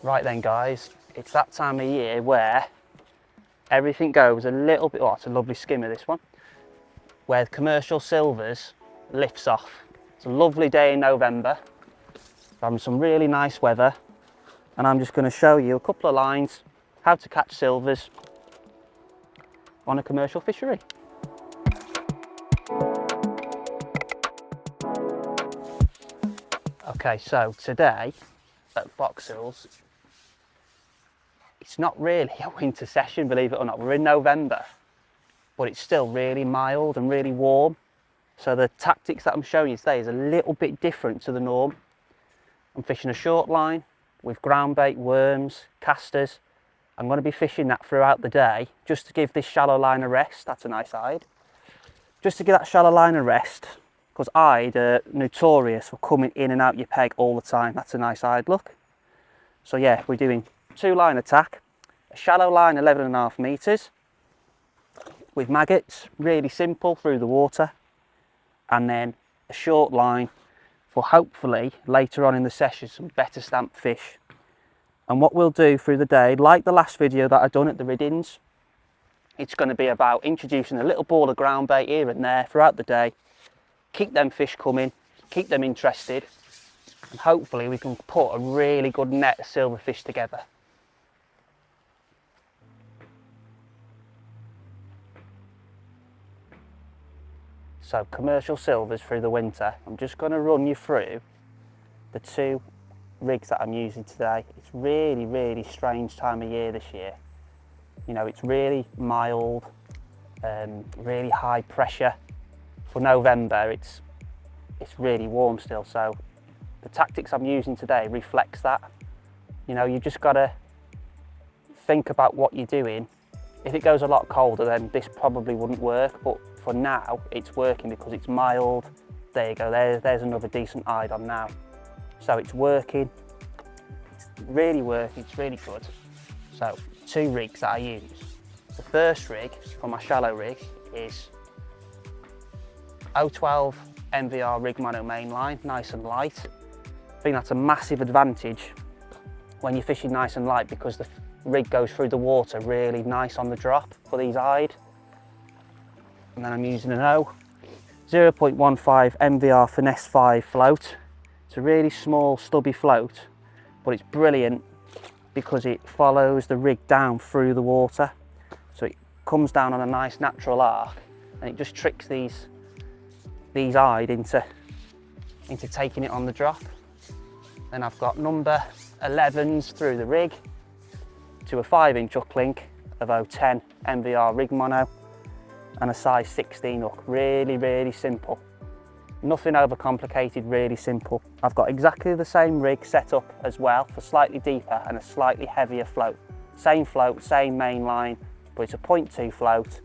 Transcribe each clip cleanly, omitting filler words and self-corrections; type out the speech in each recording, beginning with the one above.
Right then guys, it's that time of year where everything goes a little bit, oh it's a lovely skimmer this one, where commercial silvers lifts off. It's a lovely day in November, having some really nice weather, and I'm just going to show you a couple of lines how to catch silvers on a commercial fishery. Okay, so today at Foxhills, it's not really a winter session, believe it or not. We're in November, but it's still really mild and really warm. So the tactics that I'm showing you today is a little bit different to the norm. I'm fishing a short line with ground bait, worms, casters. I'm going to be fishing that throughout the day just to give this shallow line a rest. That's a nice hide. Just to give that shallow line a rest, because I'd notorious for coming in and out your peg all the time. That's a nice hide, look. So yeah, we're doing 2-line attack, a shallow line 11.5 meters with maggots, really simple through the water, and then a short line for hopefully later on in the session some better stamp fish. And what we'll do through the day, like the last video that I've done at the Riddings, it's going to be about introducing a little ball of ground bait here and there throughout the day, keep them fish coming, keep them interested, and hopefully we can put a really good net of silverfish together. So commercial silvers through the winter, I'm just going to run you through the 2 rigs that I'm using today. It's really strange time of year this year. You know, it's really mild, really high pressure. For November, it's really warm still, so the tactics I'm using today reflects that. You know, you've just got to think about what you're doing. If it goes a lot colder, then this probably wouldn't work, but for now it's working because it's mild. There you go, there's another decent hide on now. So it's working, it's really working, it's really good. So 2 rigs that I use. The first rig for my shallow rig is 012 MVR rig mono mainline, nice and light. I think that's a massive advantage when you're fishing nice and light, because the rig goes through the water really nice on the drop for these hide. And then I'm using an 0.15 MVR Finesse 5 float. It's a really small stubby float, but it's brilliant because it follows the rig down through the water. So it comes down on a nice natural arc and it just tricks these hide into taking it on the drop. Then I've got number 11s through the rig to a 5-inch hook link of 010 MVR rig mono and a size 16 hook. Really simple. Nothing overcomplicated, really simple. I've got exactly the same rig set up as well for slightly deeper and a slightly heavier float. Same float, same main line, but it's a 0.2 float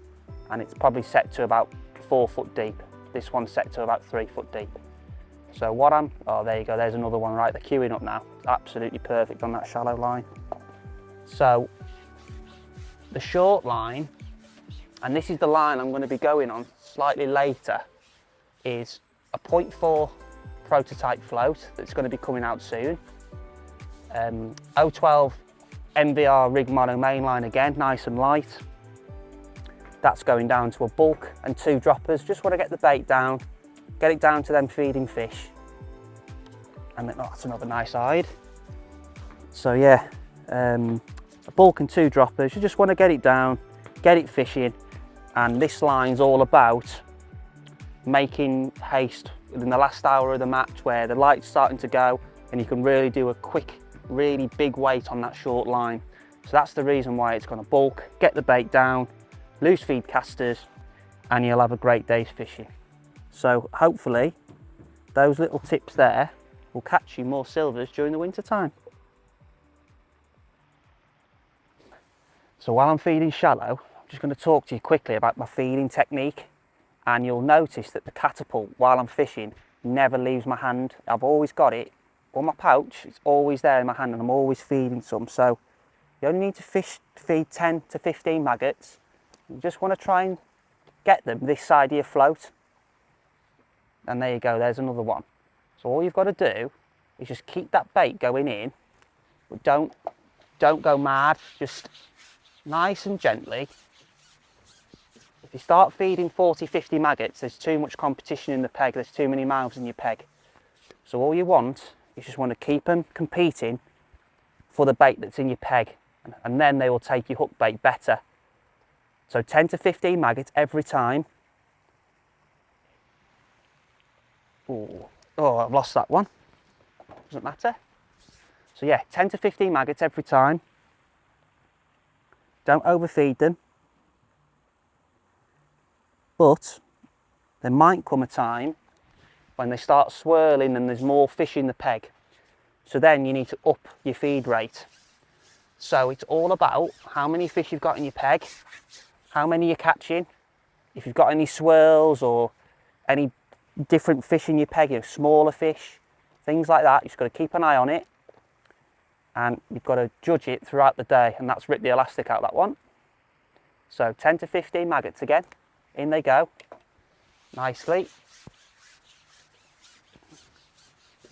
and it's probably set to about 4 foot deep. This one's set to about 3 foot deep. So what oh there you go, there's another one, right, they're queuing up now. Absolutely perfect on that shallow line. So the short line, and this is the line I'm going to be going on slightly later, is a 0.4 prototype float that's going to be coming out soon. 012 MVR rig mono mainline again, nice and light. That's going down to a bulk and 2 droppers. Just want to get the bait down, get it down to them feeding fish. And then, oh, that's another nice hide. So yeah, a bulk and 2 droppers. You just want to get it down, get it fishing. And this line's all about making haste in the last hour of the match where the light's starting to go and you can really do a quick, really big weight on that short line. So that's the reason why it's going to bulk, get the bait down, loose feed casters, and you'll have a great day's fishing. So hopefully those little tips there will catch you more silvers during the winter time. So while I'm feeding shallow, I'm just going to talk to you quickly about my feeding technique, and you'll notice that the catapult while I'm fishing never leaves my hand. I've always got it on my pouch, it's always there in my hand and I'm always feeding some. So you only need to feed 10 to 15 maggots. You just want to try and get them this side of your float. And there you go, there's another one. So all you've got to do is just keep that bait going in, but don't don't go mad, just nice and gently. If you start feeding 40, 50 maggots, there's too much competition in the peg, there's too many mouths in your peg. So all you want, you just want to keep them competing for the bait that's in your peg, and then they will take your hook bait better. So 10 to 15 maggots every time. Ooh. Oh, I've lost that one. Doesn't matter. So yeah, 10 to 15 maggots every time. Don't overfeed them. But there might come a time when they start swirling and there's more fish in the peg. So then you need to up your feed rate. So it's all about how many fish you've got in your peg, how many you're catching, if you've got any swirls or any different fish in your peg, you know, smaller fish, things like that. You've just got to keep an eye on it, and you've got to judge it throughout the day, and that's rip the elastic out, that one. So 10 to 15 maggots again, in they go, nicely.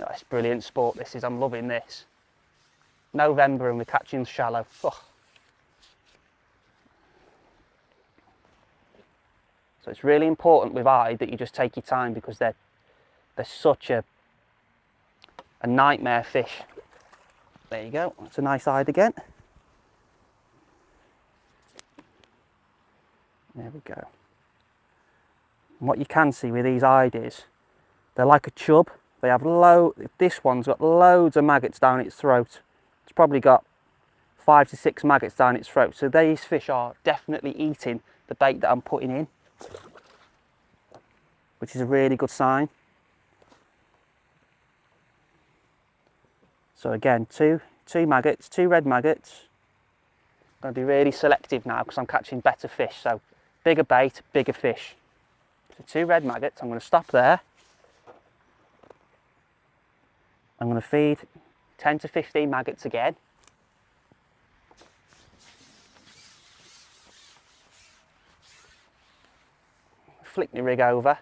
Oh, it's brilliant sport this is, I'm loving this. November and we're catching shallow. Oh. So it's really important with eye that you just take your time, because they're such a nightmare fish. There you go, that's a nice eye again. There we go. And what you can see with these eyes, they're like a chub. They have this one's got loads of maggots down its throat. It's probably got 5 to 6 maggots down its throat. So these fish are definitely eating the bait that I'm putting in, which is a really good sign. So again, two maggots, 2 red maggots. I'm going to be really selective now because I'm catching better fish. So bigger bait, bigger fish. So 2 red maggots, I'm going to stop there. I'm going to feed 10 to 15 maggots again. Flick my rig over.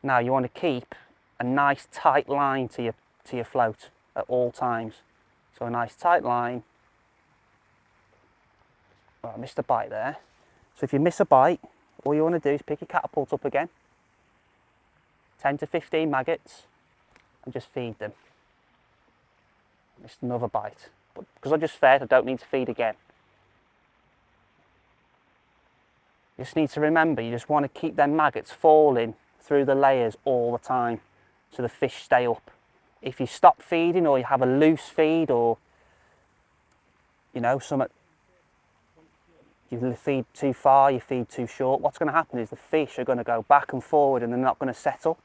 Now you want to keep a nice tight line to your float at all times. So a nice tight line. Oh, I missed a bite there. So if you miss a bite, all you want to do is pick your catapult up again. 10 to 15 maggots. And just feed them. Missed another bite, but because I just fed, I don't need to feed again. You just need to remember, you just want to keep them maggots falling through the layers all the time, so the fish stay up. If you stop feeding, or you have a loose feed, or you know, you feed too far, you feed too short, what's going to happen is the fish are going to go back and forward and they're not going to settle.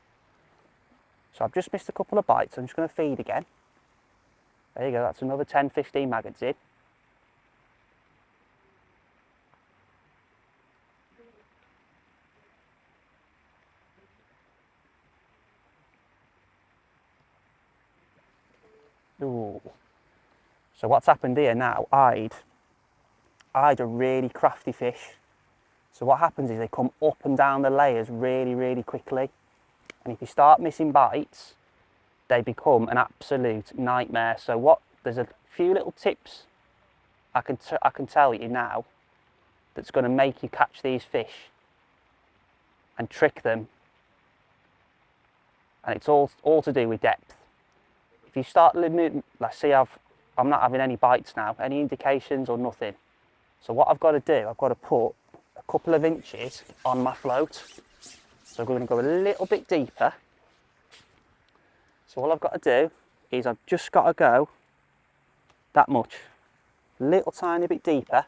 So I've just missed a couple of bites, I'm just going to feed again. There you go, that's another 10, 15 maggots in. Ooh. So what's happened here now, I'd a really crafty fish. So what happens is they come up and down the layers really, really quickly. And if you start missing bites, they become an absolute nightmare. So there's a few little tips I can tell you now that's going to make you catch these fish and trick them. And it's all to do with depth. If you start limiting, let's see, I'm not having any bites now, any indications or nothing. So what I've got to do, I've got to put a couple of inches on my float. So we're going to go a little bit deeper. So all I've got to do is I've just got to go that much, a little tiny bit deeper,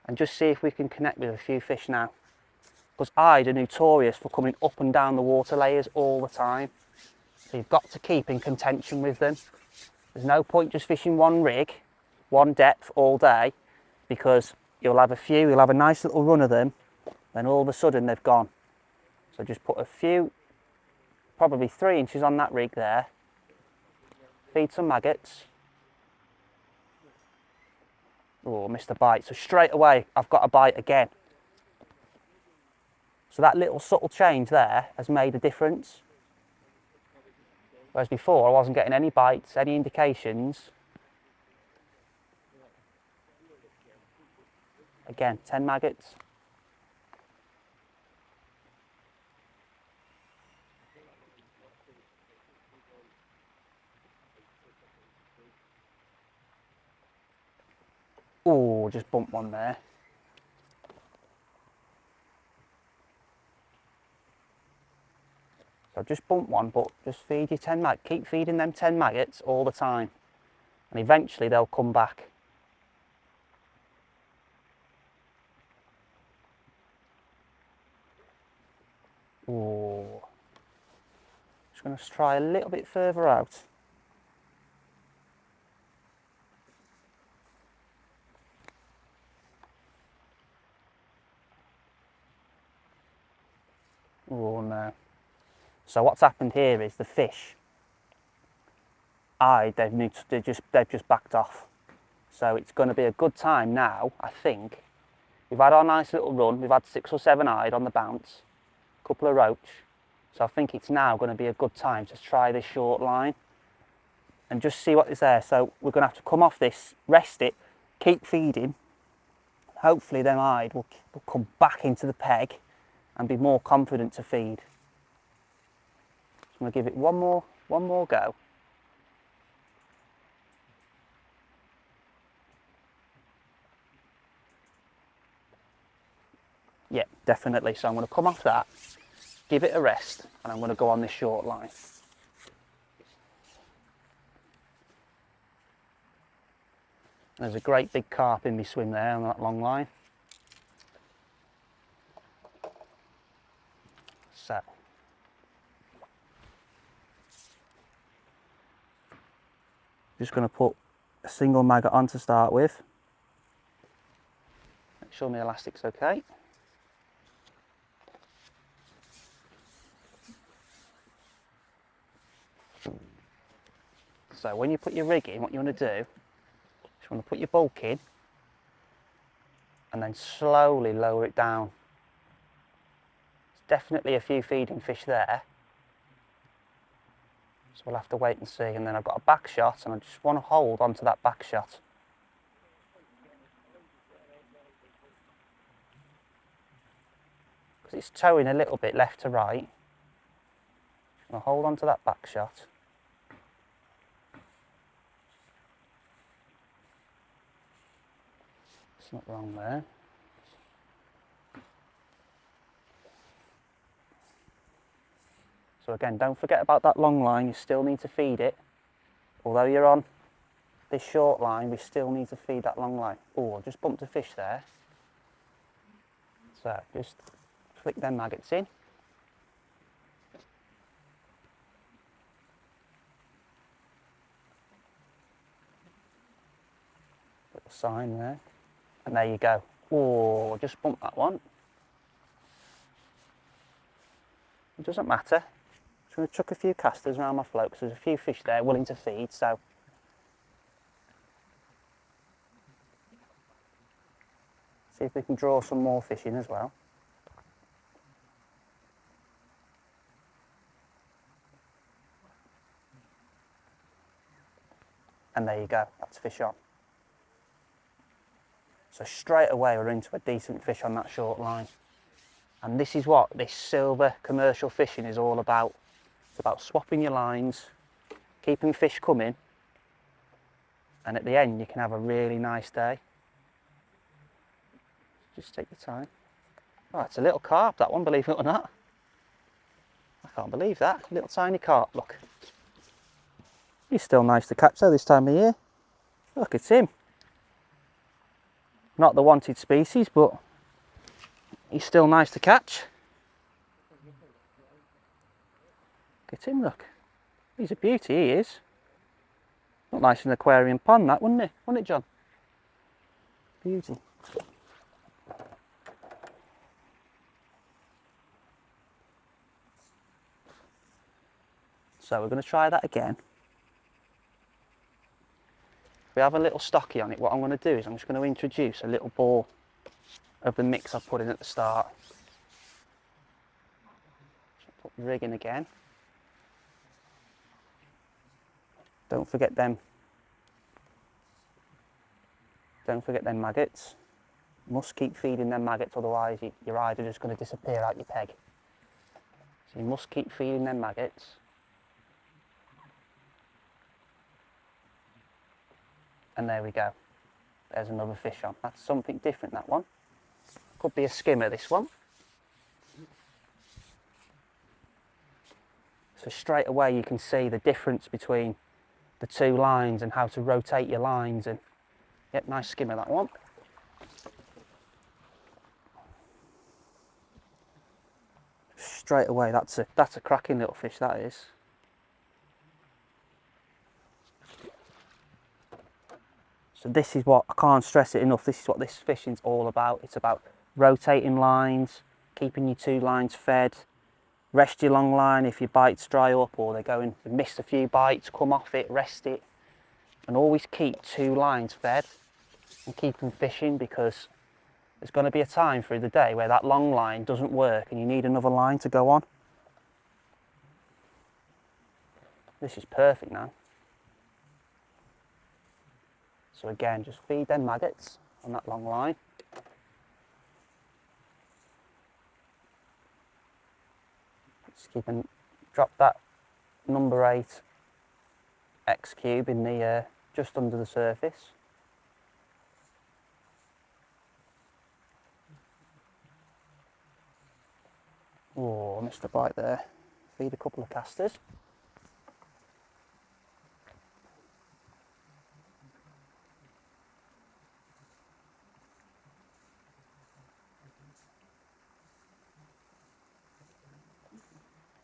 and just see if we can connect with a few fish now. Because Ide are notorious for coming up and down the water layers all the time. So you've got to keep in contention with them. There's no point just fishing one rig, one depth all day, because you'll have a nice little run of them, then all of a sudden they've gone. So just put a few, probably 3 inches on that rig there, feed some maggots. Oh, I missed a bite. So straight away I've got a bite again. So that little subtle change there has made a difference. Whereas before I wasn't getting any bites, any indications. Again, 10 maggots. Oh, just bumped one there. So just bump one, but just feed your 10 maggots. Keep feeding them 10 maggots all the time. And eventually they'll come back. Oh. Just going to try a little bit further out. Oh no. So what's happened here is the fish, they've just backed off. So it's going to be a good time now, I think. We've had our nice little run, we've had 6 or 7 eyed on the bounce, a couple of roach. So I think it's now going to be a good time to try this short line and just see what is there. So we're going to have to come off this, rest it, keep feeding. Hopefully them eyed will come back into the peg and be more confident to feed. I'm going to give it one more go. Yeah, definitely. So I'm going to come off that, give it a rest, and I'm going to go on this short line. There's a great big carp in my swim there on that long line. So, just going to put a single maggot on to start with. Make sure my elastic's okay. So when you put your rig in, what you want to do is you want to put your bulk in and then slowly lower it down. There's definitely a few feeding fish there. So we'll have to wait and see. And then I've got a back shot and I just want to hold onto that back shot. Because it's towing a little bit left to right. I'll hold onto that back shot. It's not wrong there. So again, don't forget about that long line, you still need to feed it. Although you're on this short line, we still need to feed that long line. Oh, I just bumped a fish there. So just flick them maggots in. Little sign there. And there you go. Oh, just bumped that one. It doesn't matter. Just going to chuck a few casters around my float because there's a few fish there willing to feed, so. See if we can draw some more fish in as well. And there you go, that's fish on. So straight away we're into a decent fish on that short line. And this is what this silver commercial fishing is all about. It's about swapping your lines, keeping fish coming, and at the end you can have a really nice day. Just take your time. Oh, it's a little carp, that one, believe it or not. I can't believe that, little tiny carp, look. He's still nice to catch though this time of year. Look at him. Not the wanted species, but he's still nice to catch. Look at him, look. He's a beauty, he is. Not nice in an aquarium pond, that, wouldn't it? Wouldn't it, John? Beauty. So we're going to try that again. We have a little stocky on it. What I'm going to do is I'm just going to introduce a little ball of the mix I put in at the start. Put the rig in again. Don't forget them maggots. You must keep feeding them maggots, otherwise you're either just going to disappear out your peg. So you must keep feeding them maggots. And there we go. There's another fish on. That's something different, that one. Could be a skimmer, this one. So straight away you can see the difference between the two lines and how to rotate your lines. And yep, nice skimmer, that one. Straight away, that's a cracking little fish, that is. So this is what, I can't stress it enough, this is what this fishing's all about. It's about rotating lines, keeping your two lines fed, rest your long line if your bites dry up or they've missed a few bites, come off it, rest it. And always keep two lines fed and keep them fishing, because there's going to be a time through the day where that long line doesn't work and you need another line to go on. This is perfect now. So again, just feed them maggots on that long line. Just keep and drop that number 8 X cube in the just under the surface. Oh, I missed a bite there. Feed a couple of casters.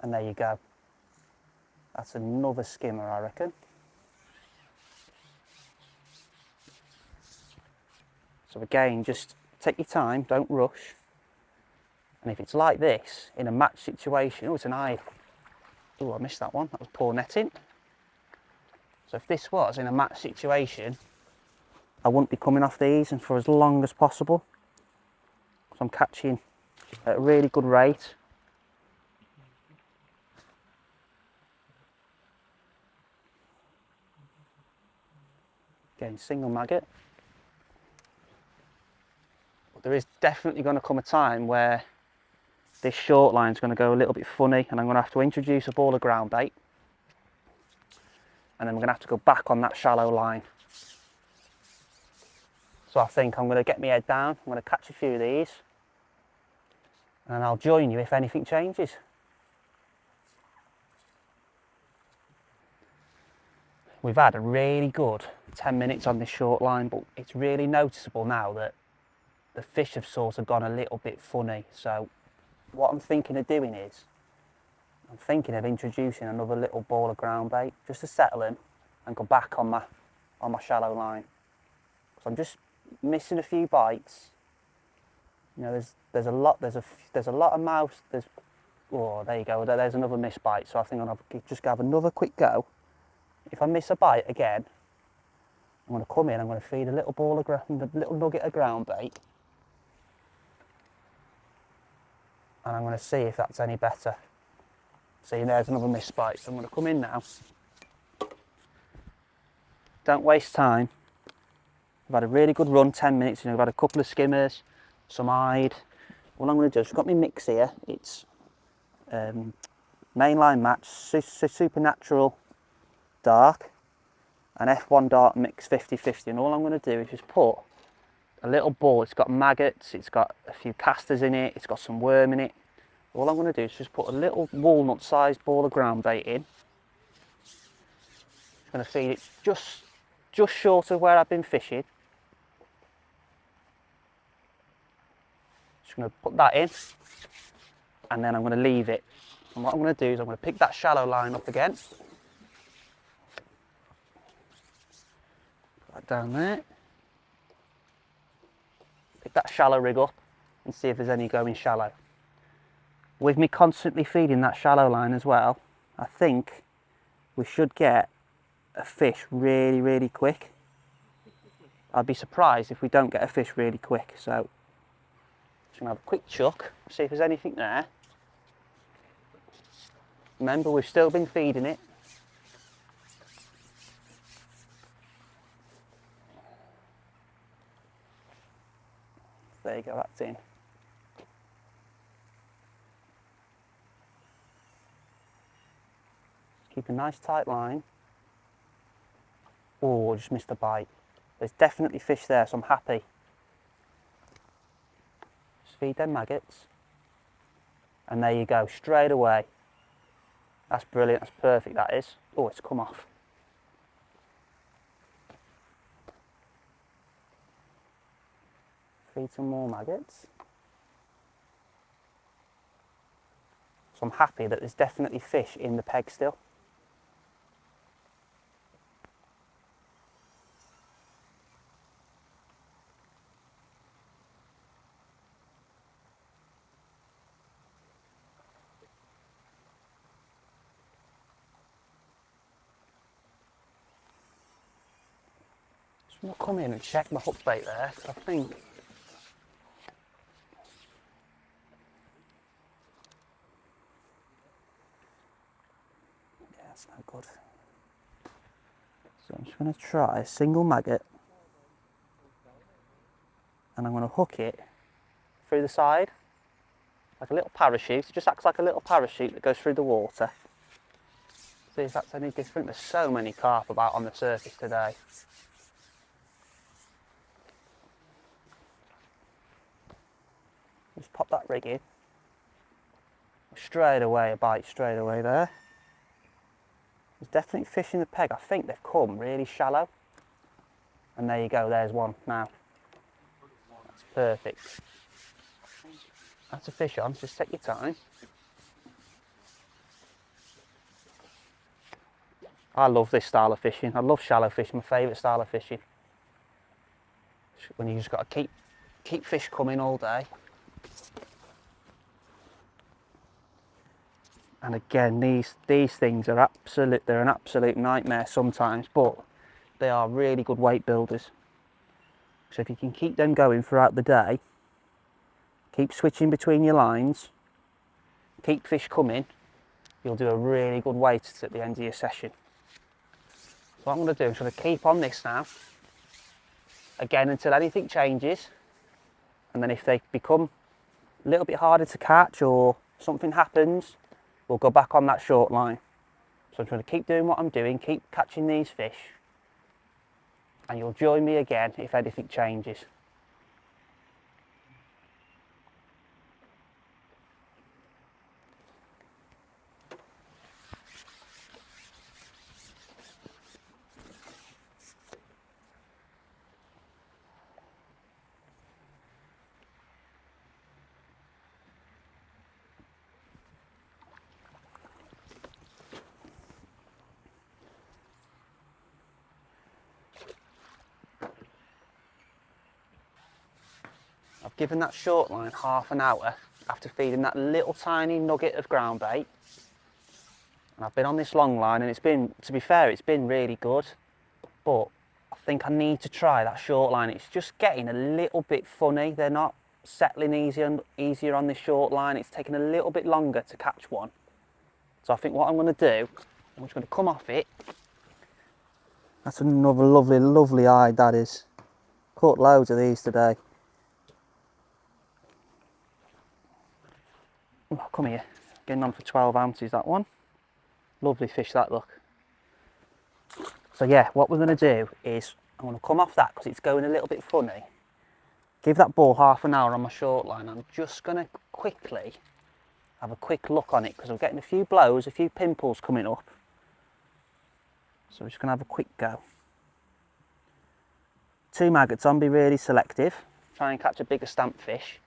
And there you go. That's another skimmer, I reckon. So again, just take your time, don't rush. And if it's like this, in a match situation, oh, it's an eye. Oh, I missed that one. That was poor netting. So if this was in a match situation, I wouldn't be coming off these and for as long as possible. So I'm catching at a really good rate. Again, single maggot. But there is definitely going to come a time where this short line is going to go a little bit funny and I'm going to have to introduce a ball of ground bait. And then we're going to have to go back on that shallow line. So I think I'm going to get my head down, I'm going to catch a few of these and I'll join you if anything changes. We've had a really good 10 minutes on this short line, but it's really noticeable now that the fish have sort of gone a little bit funny. So what I'm thinking of doing is, I'm thinking of introducing another little ball of ground bait just to settle him and go back on my shallow line. So I'm just missing a few bites. You know, there's a lot of mouth. Oh, there you go. There's another missed bite. So I think I'll just have another quick go. If I miss a bite again, I'm going to come in. I'm going to feed a little little nugget of ground bait, and I'm going to see if that's any better. See, there's another missed bite. So I'm going to come in now. Don't waste time. I've had a really good run, 10 minutes. You know, I've had a couple of skimmers, some eyed. All I'm going to do is, I've got my mix here. It's mainline match, supernatural dark, and F1 dark mix 50-50. And all I'm going to do is just put a little ball. It's got maggots, it's got a few casters in it, it's got some worm in it. All I'm going to do is just put a little walnut sized ball of ground bait in. Just going to feed it just short of where I've been fishing. Just going to put that in, and then I'm going to leave it. And what I'm going to do is I'm going to pick that shallow line up again. Put that down there. Pick that shallow rig up and see if there's any going shallow. With me constantly feeding that shallow line as well, I think we should get a fish really, really quick. I'd be surprised if we don't get a fish really quick. So just gonna have a quick chuck, see if there's anything there. Remember, we've still been feeding it. There you go, that's in. Keep a nice tight line. Oh, I just missed a bite. There's definitely fish there, so I'm happy. Just feed them maggots. And there you go, straight away. That's brilliant, that's perfect, that is. Oh, it's come off. Feed some more maggots. So I'm happy that there's definitely fish in the peg still. I'm going to come in and check my hook bait there, because I think yeah, that's no good. So I'm just going to try a single maggot, and I'm going to hook it through the side, like a little parachute. It just acts like a little parachute that goes through the water. See if that's any different. There's so many carp about on the surface today. Just pop that rig in. Straight away, a bite straight away there. There's definitely fish in the peg. I think they've come really shallow. And there you go, there's one now. That's perfect. That's a fish on, just take your time. I love this style of fishing. I love shallow fishing, my favourite style of fishing. When you just got to keep fish coming all day. And again, these things are they're an absolute nightmare sometimes, but they are really good weight builders. So if you can keep them going throughout the day, keep switching between your lines, keep fish coming, you'll do a really good weight at the end of your session. So what I'm going to do, I'm going to keep on this now, again until anything changes, and then if they become a little bit harder to catch or something happens, we'll go back on that short line. So I'm trying to keep doing what I'm doing, keep catching these fish, and you'll join me again if anything changes. I've given that short line half an hour after feeding that little tiny nugget of ground bait. And I've been on this long line and it's been, to be fair, it's been really good. But I think I need to try that short line. It's just getting a little bit funny. They're not settling easier on this short line. It's taking a little bit longer to catch one. So I think what I'm going to do, I'm just going to come off it. That's another lovely, lovely eye, that is. Caught loads of these today. Oh, come here, getting on for 12 ounces that one. Lovely fish that, look. So yeah, what we're going to do is, I'm going to come off that because it's going a little bit funny. Give that ball half an hour on my short line. I'm just going to quickly have a quick look on it because I'm getting a few blows, a few pimples coming up. So we're just going to have a quick go. 2 maggots on, be really selective. Try and catch a bigger stamp fish.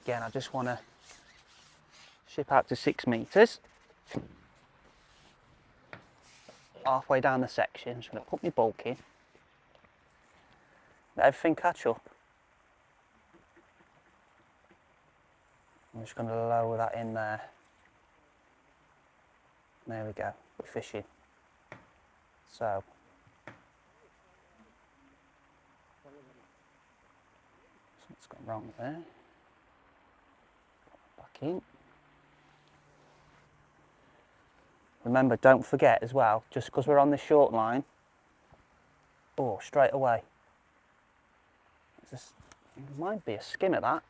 Again, I just want to ship out to 6 metres. Halfway down the section, just going to put my bulk in. Let everything catch up. I'm just going to lower that in there. There we go, we're fishing. So, something's gone wrong there. Back in. Remember, don't forget as well, just because we're on the short line, oh, straight away, Just, it might be a skimmer, that.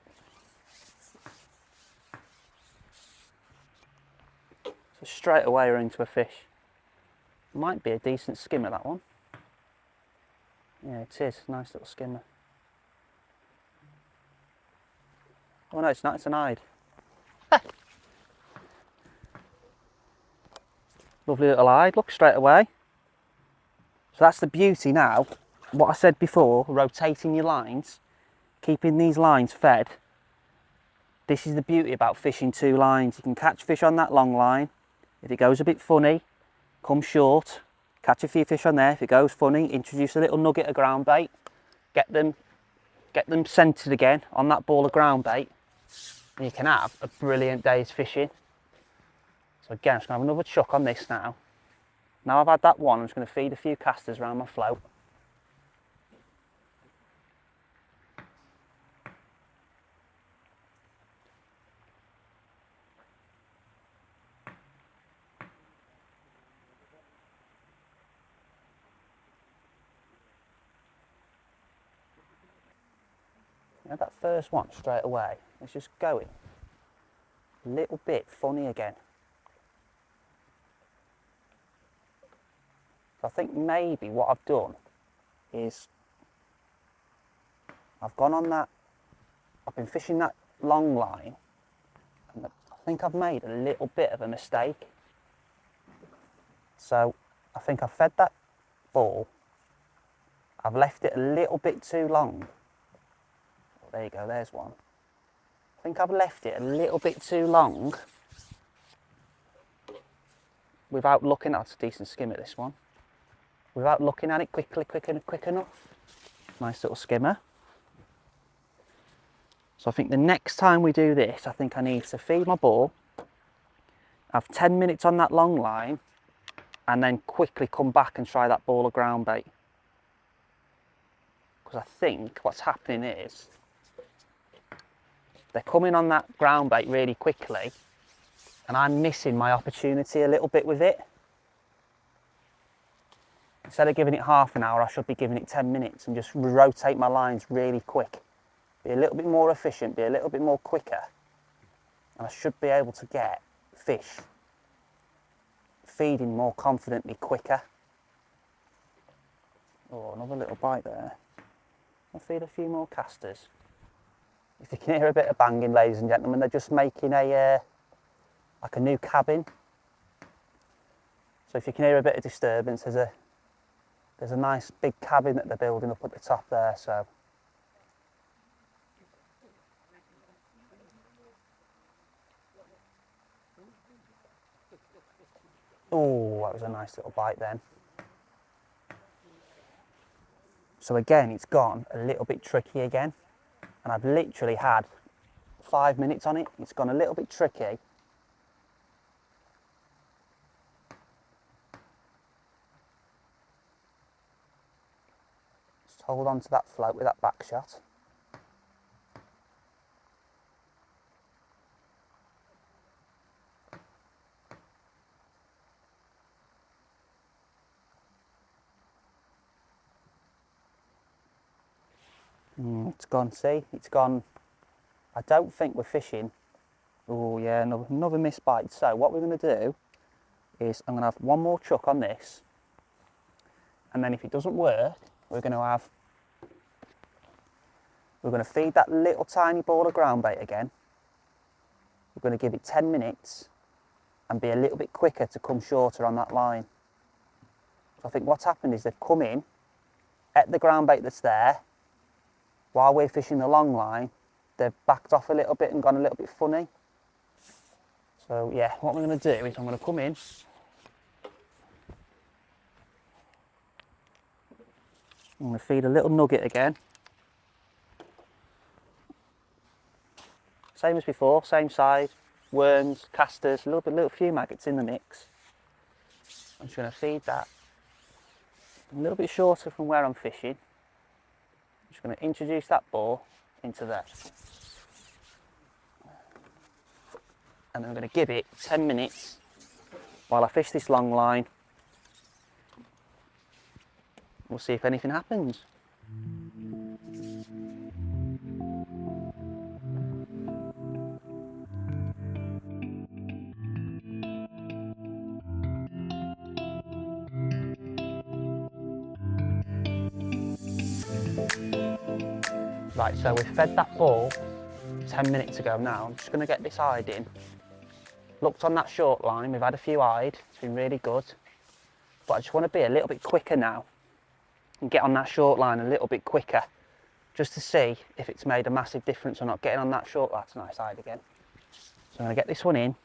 So straight away we're into a fish. Might be a decent skimmer, that one. Yeah, it is. Nice little skimmer. Oh no, it's not. It's an hide. Lovely little hide. Look, straight away. So that's the beauty now. What I said before, rotating your lines, keeping these lines fed. This is the beauty about fishing two lines. You can catch fish on that long line. If it goes a bit funny, come short, catch a few fish on there. If it goes funny, introduce a little nugget of ground bait. Get them centred again on that ball of ground bait. And you can have a brilliant day's fishing. So again, I'm just going to have another chuck on this now. Now I've had that one, I'm just going to feed a few casters around my float. Now that first one straight away, it's just going a little bit funny again. So I think maybe what I've done is I've gone on that, I've been fishing that long line, and I think I've made a little bit of a mistake. So I think I've fed that ball, I've left it a little bit too long. Oh, there you go, there's one. I think I've left it a little bit too long without looking at, it's a decent skimmer this one, without looking at it quick enough. Nice little skimmer. So I think the next time we do this, I think I need to feed my ball, have 10 minutes on that long line, and then quickly come back and try that ball of ground bait. Because I think what's happening is, they're coming on that ground bait really quickly, and I'm missing my opportunity a little bit with it. Instead of giving it half an hour, I should be giving it 10 minutes and just rotate my lines really quick. Be a little bit more efficient, be a little bit more quicker, and I should be able to get fish feeding more confidently quicker. Oh, another little bite there. I'll feed a few more casters. If you can hear a bit of banging, ladies and gentlemen, they're just making a like a new cabin. So if you can hear a bit of disturbance, there's a nice big cabin that they're building up at the top there. So oh, that was a nice little bite then. So again, it's gone a little bit tricky again, and I've literally had 5 minutes on it. It's gone a little bit tricky. Just hold on to that float with that back shot. It's gone, see, it's gone. I don't think we're fishing. Oh yeah, another missed bite. So what we're going to do is I'm going to have one more chuck on this, and then if it doesn't work, we're going to feed that little tiny ball of ground bait again. We're going to give it 10 minutes and be a little bit quicker to come shorter on that line. So I think what's happened is they've come in, ate the ground bait that's there. While we're fishing the long line, they've backed off a little bit and gone a little bit funny. So yeah, what we're going to do is I'm going to come in. I'm going to feed a little nugget again. Same as before, same size, worms, casters, a little few maggots in the mix. I'm just going to feed that a little bit shorter from where I'm fishing. I'm just going to introduce that ball into there. And I'm going to give it 10 minutes while I fish this long line. We'll see if anything happens. Right, so we've fed that ball 10 minutes ago now. I'm just going to get this eyed in. Looked on that short line, we've had a few eyed, it's been really good. But I just want to be a little bit quicker now and get on that short line a little bit quicker, just to see if it's made a massive difference or not. Getting on that short, that's a nice eyed again. So I'm going to get this one in.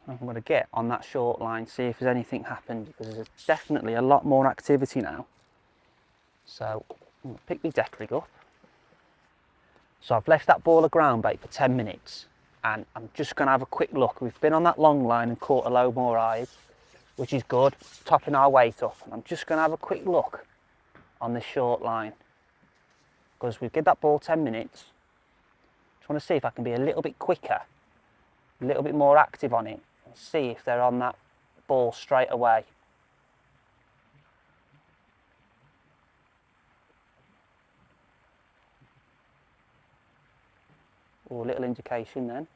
I'm going to get on that short line, see if there's anything happened, because there's definitely a lot more activity now. So I'm going to pick my deck rig up. So I've left that ball of ground bait for 10 minutes and I'm just going to have a quick look. We've been on that long line and caught a load more eyes, which is good, topping our weight up. And I'm just going to have a quick look on this short line, because we've given that ball 10 minutes. Just want to see if I can be a little bit quicker, a little bit more active on it, and see if they're on that ball straight away. Oh, a little indication then.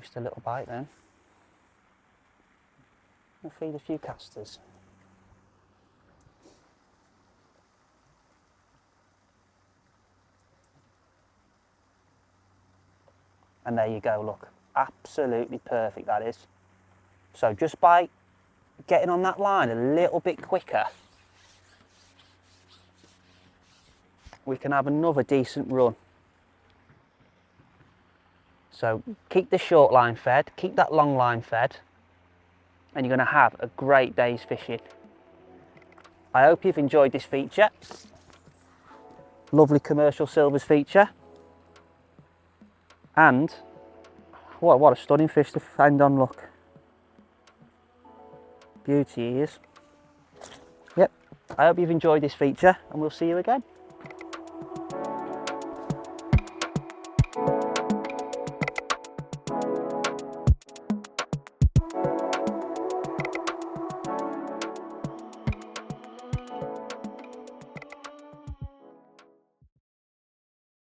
Just a little bite then. I'll feed a few casters. And there you go, look, absolutely perfect that is. So just by getting on that line a little bit quicker, we can have another decent run. So keep the short line fed, keep that long line fed, and you're going to have a great day's fishing. I hope you've enjoyed this feature. Lovely commercial silvers feature. And what a stunning fish to find on, look. Beauty he is. Yep, I hope you've enjoyed this feature and we'll see you again.